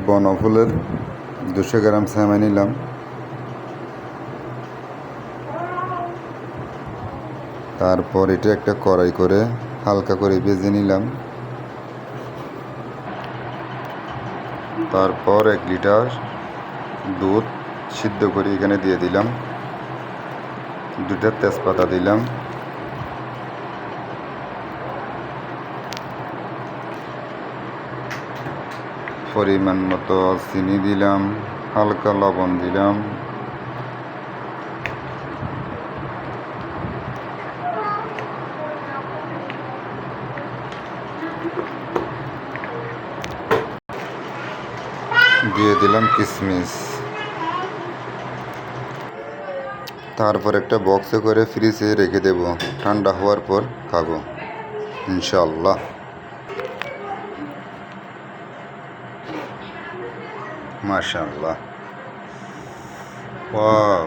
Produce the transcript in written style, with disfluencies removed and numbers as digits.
বনফুলের 200 গ্রাম সেমাই নিলাম। তারপর এটা একটা কড়াই করে হালকা করে ভেজে নিলাম। তারপর 1 লিটার দুধ সিদ্ধ করে এখানে দিয়ে দিলাম। 2টা তেজপাতা দিলাম। পরিমাণ মতো চিনি দিলাম, হালকা লবণ দিলাম। দিয়ে দিলাম কিশমিশ। তারপর একটা বক্সে করে ফ্রিজে রেখে দেব, ঠান্ডা হওয়ার পর খাবো ইনশাআল্লাহ। মাশাআল্লাহ, ওয়াও।